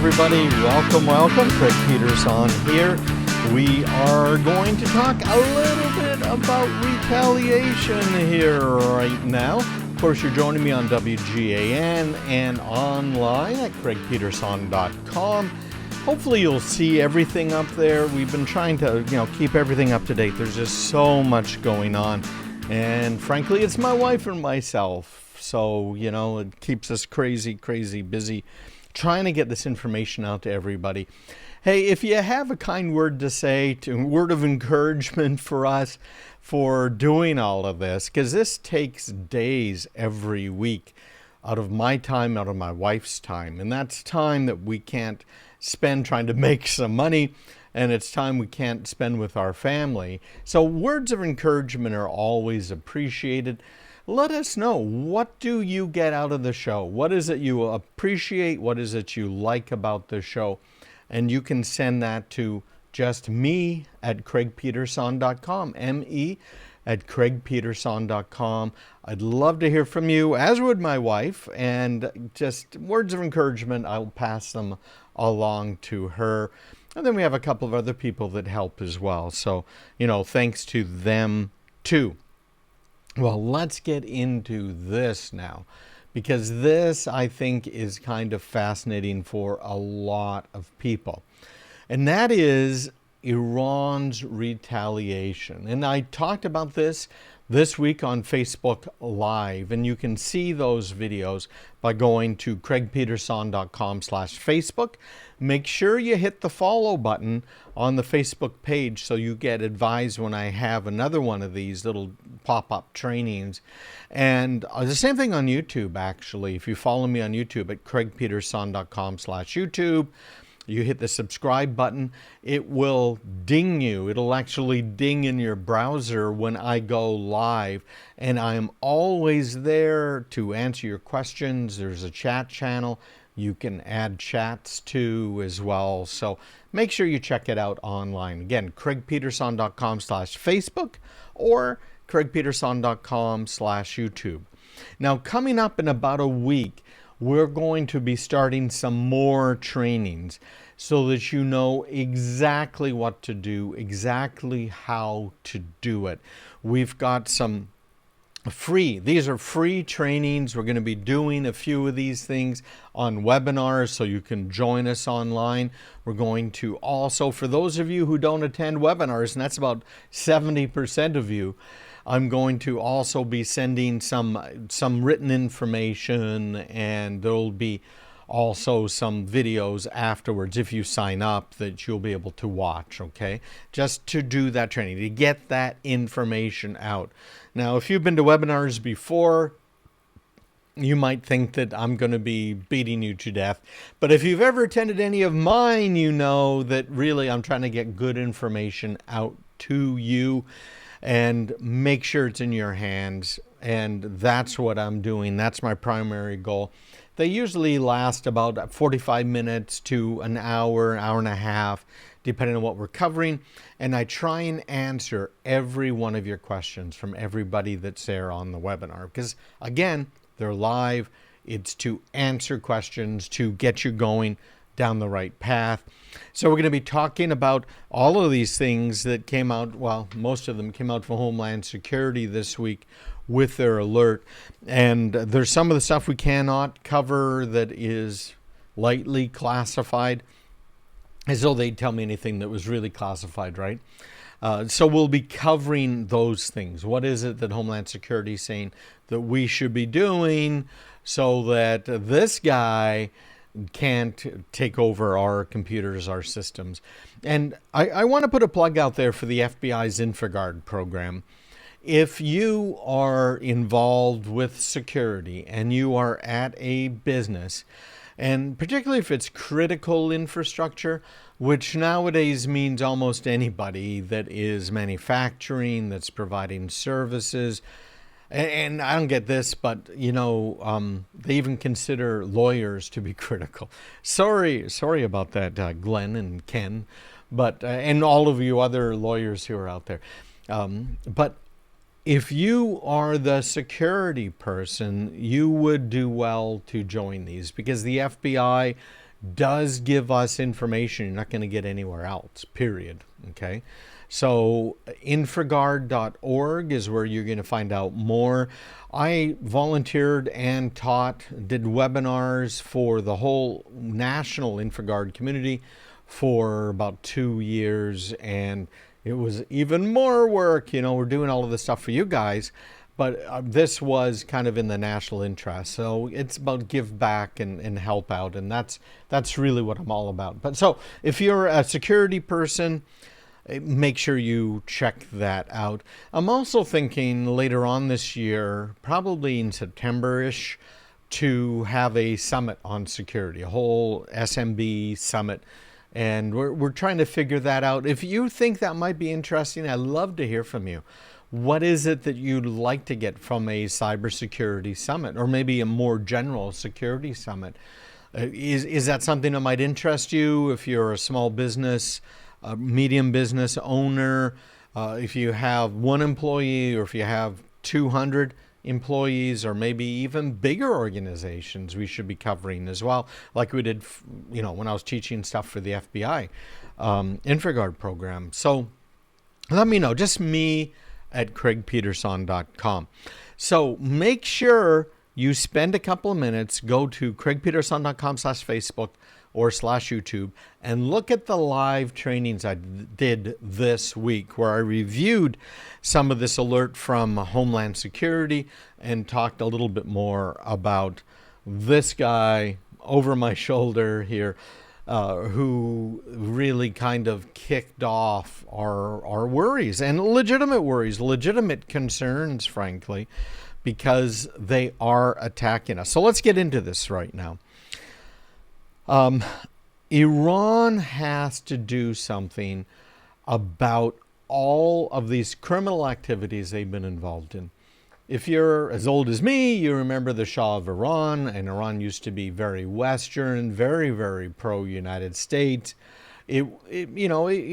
everybody. Welcome. Craig Peterson here. We are going to talk a little bit about retaliation here right now. Of course, you're joining me on WGAN and online at craigpeterson.com. Hopefully you'll see everything up there. We've been trying to, keep everything up to date. There's just so much going on. And frankly, it's my wife and myself. So, it keeps us crazy busy trying to get this information out to everybody. Hey, if you have a kind word to say, a word of encouragement for us for doing all of this, because this takes days every week out of my time, out of my wife's time. And that's time that we can't spend trying to make some money, and it's time we can't spend with our family. So words of encouragement are always appreciated. Let us know, what do you get out of the show? What is it you appreciate? What is it you like about the show? And you can send that to just me at craigpeterson.com, me at craigpeterson.com. I'd love to hear from you, as would my wife, and just words of encouragement, I'll pass them along to her. And then we have a couple of other people that help as well. So, thanks to them too. Well, let's get into this now, because this, I think, is kind of fascinating for a lot of people. And that is Iran's retaliation. And I talked about this week on Facebook Live, and you can see those videos by going to craigpeterson.com/Facebook. Make sure you hit the follow button on the Facebook page so you get advised when I have another one of these little pop-up trainings. And the same thing on YouTube, actually. If you follow me on YouTube at craigpeterson.com/YouTube, you hit the subscribe button, it will ding you. It'll actually ding in your browser when I go live. And I'm always there to answer your questions. There's a chat channel you can add chats to as well. So make sure you check it out online. Again, craigpeterson.com/Facebook or craigpeterson.com/YouTube. Now, coming up in about a week, we're going to be starting some more trainings so that you know exactly what to do, exactly how to do it. We've got some these are free trainings. We're going to be doing a few of these things on webinars, so you can join us online. We're going to also, for those of you who don't attend webinars, and that's about 70% of you, I'm going to also be sending some written information, and there'll be also some videos afterwards if you sign up that you'll be able to watch, okay? Just to do that training, to get that information out. Now, if you've been to webinars before, you might think that I'm going to be beating you to death. But if you've ever attended any of mine, you know that really I'm trying to get good information out to you and make sure it's in your hands. And that's what I'm doing. That's my primary goal. They usually last about 45 minutes to an hour and a half, depending on what we're covering. And I try and answer every one of your questions from everybody that's there on the webinar. Because, again, they're live. It's to answer questions, to get you going down the right path. So we're going to be talking about all of these things that came out, well, most of them came out from Homeland Security this week with their alert. And there's some of the stuff we cannot cover that is lightly classified, as though they'd tell me anything that was really classified, right? So we'll be covering those things. What is it that Homeland Security is saying that we should be doing so that this guy can't take over our computers, our systems? And I want to put a plug out there for the FBI's InfraGard program. If you are involved with security and you are at a business, and particularly if it's critical infrastructure, which nowadays means almost anybody that is manufacturing, that's providing services. And I don't get this, but, they even consider lawyers to be critical. Sorry about that, Glenn and Ken, but and all of you other lawyers who are out there. But if you are the security person, you would do well to join these, because the FBI does give us information you're not going to get anywhere else, period. Okay. So infraguard.org is where you're going to find out more. I volunteered and taught, did webinars for the whole national InfraGuard community for about 2 years, and it was even more work. We're doing all of this stuff for you guys, but this was kind of in the national interest. So it's about give back and help out, and that's really what I'm all about. But so if you're a security person, make sure you check that out. I'm also thinking later on this year, probably in September-ish, to have a summit on security, a whole SMB summit. And we're trying to figure that out. If you think that might be interesting, I'd love to hear from you. What is it that you'd like to get from a cybersecurity summit, or maybe a more general security summit? Is that something that might interest you if you're a small business, a medium business owner, if you have one employee, or if you have 200 employees, or maybe even bigger organizations we should be covering as well, like we did, when I was teaching stuff for the FBI InfraGuard program. So let me know, just me at craigpeterson.com. So make sure you spend a couple of minutes, go to craigpeterson.com/Facebook or /YouTube, and look at the live trainings I did this week, where I reviewed some of this alert from Homeland Security and talked a little bit more about this guy over my shoulder here, who really kind of kicked off our worries, and legitimate concerns, frankly, because they are attacking us. So let's get into this right now. Iran has to do something about all of these criminal activities they've been involved in. If you're as old as me, you remember the Shah of Iran, and Iran used to be very Western, very, very pro-United States. It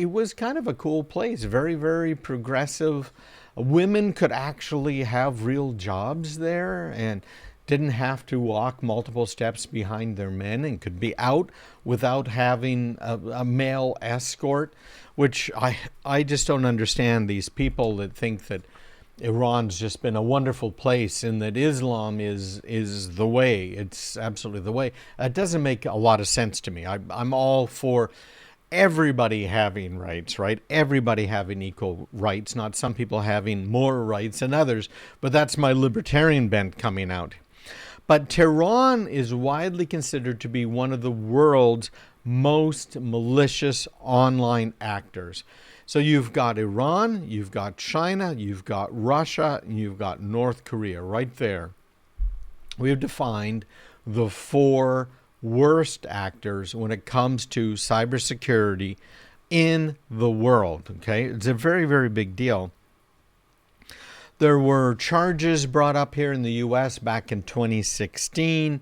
was kind of a cool place, very, very progressive. Women could actually have real jobs there and didn't have to walk multiple steps behind their men, and could be out without having a male escort, which I just don't understand these people that think that Iran's just been a wonderful place and that Islam is the way. It's absolutely the way. It doesn't make a lot of sense to me. I'm all for everybody having rights, right? Everybody having equal rights, not some people having more rights than others. But that's my libertarian bent coming out. But Tehran is widely considered to be one of the world's most malicious online actors. So you've got Iran, you've got China, you've got Russia, and you've got North Korea right there. We have defined the 4 worst actors when it comes to cybersecurity in the world. Okay, it's a very, very big deal. There were charges brought up here in the U.S. back in 2016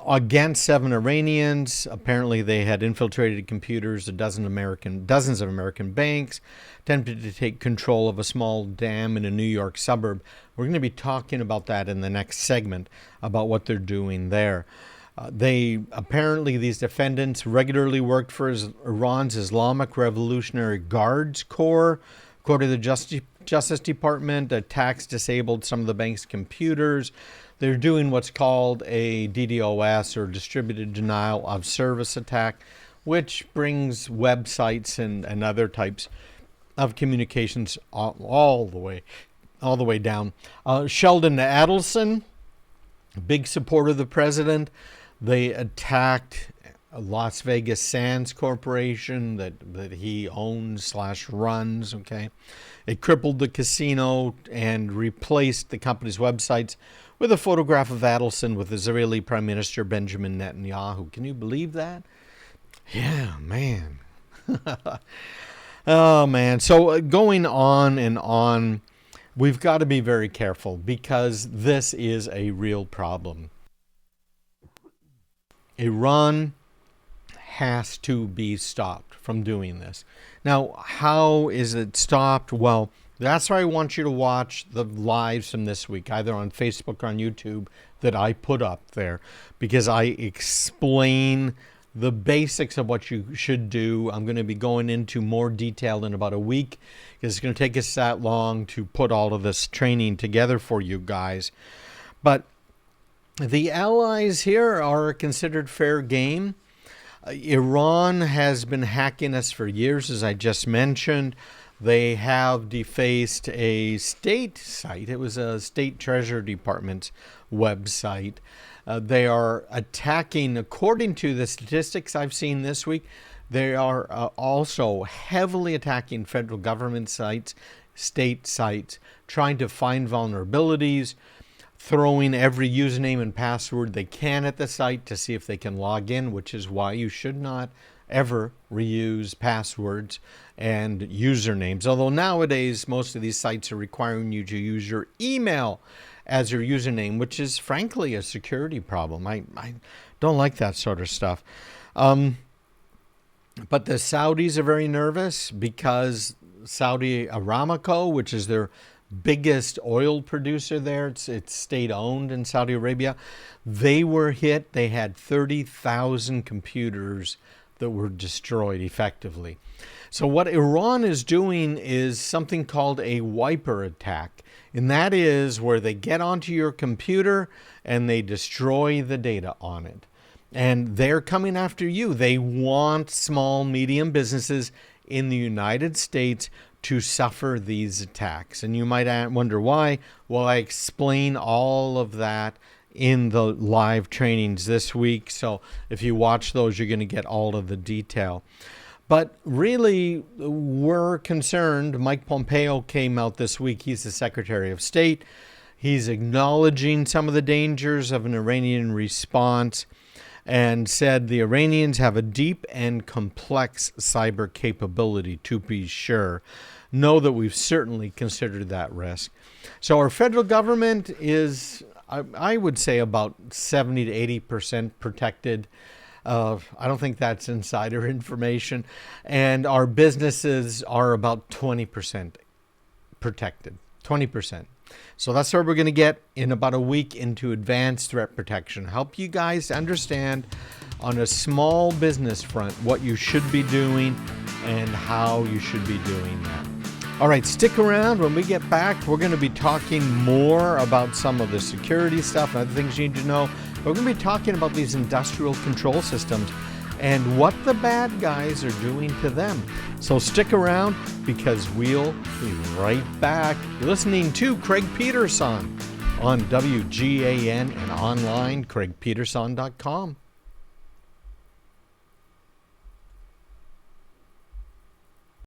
against 7 Iranians. Apparently, they had infiltrated computers, dozens of American banks, attempted to take control of a small dam in a New York suburb. We're going to be talking about that in the next segment, about what they're doing there. These defendants regularly worked for Iran's Islamic Revolutionary Guards Corps. According to the Justice Department, attacks disabled some of the bank's computers. They're doing what's called a DDoS, or distributed denial of service attack, which brings websites and other types of communications all the way down. Sheldon Adelson, big supporter of the president. They attacked Las Vegas Sands Corporation that he owns/runs. Okay, it crippled the casino and replaced the company's websites with a photograph of Adelson with Israeli Prime Minister Benjamin Netanyahu. Can you believe that? Yeah, man. Oh, man. So going on and on, we've got to be very careful, because this is a real problem. Iran has to be stopped from doing this. Now, how is it stopped? Well, That's why I want you to watch the lives from this week, either on Facebook or on YouTube, that I put up there, because I explain the basics of what you should do. I'm going to be going into more detail in about a week, because it's going to take us that long to put all of this training together for you guys. But the allies here are considered fair game. Iran has been hacking us for years, as I just mentioned. They have defaced a state site. It was a state treasury department's website. They are attacking, according to the statistics I've seen this week, they are also heavily attacking federal government sites, state sites, trying to find vulnerabilities, throwing every username and password they can at the site to see if they can log in, which is why you should not ever reuse passwords and usernames. Although nowadays, most of these sites are requiring you to use your email as your username, which is frankly a security problem. I don't like that sort of stuff. But the Saudis are very nervous because Saudi Aramco, which is their biggest oil producer there, it's state-owned in Saudi Arabia, they were hit. They had 30,000 computers that were destroyed effectively. So what Iran is doing is something called a wiper attack. And that is where they get onto your computer and they destroy the data on it. And they're coming after you. They want small, medium businesses in the United States to suffer these attacks. And you might wonder why. Well, I explain all of that in the live trainings this week. So if you watch those, you're going to get all of the detail. But really, we're concerned. Mike Pompeo came out this week. He's the Secretary of State. He's acknowledging some of the dangers of an Iranian response and said the Iranians have a deep and complex cyber capability, to be sure. Know that we've certainly considered that risk. So our federal government is, I would say, about 70 to 80% protected. I don't think that's insider information. And our businesses are about 20% protected. 20%. So that's where we're going to get in about a week into advanced threat protection. Help you guys understand on a small business front what you should be doing and how you should be doing that. All right, stick around. When we get back, we're going to be talking more about some of the security stuff and other things you need to know. We're going to be talking about these industrial control systems and what the bad guys are doing to them. So stick around, because we'll be right back. You're listening to Craig Peterson on WGAN and online, craigpeterson.com.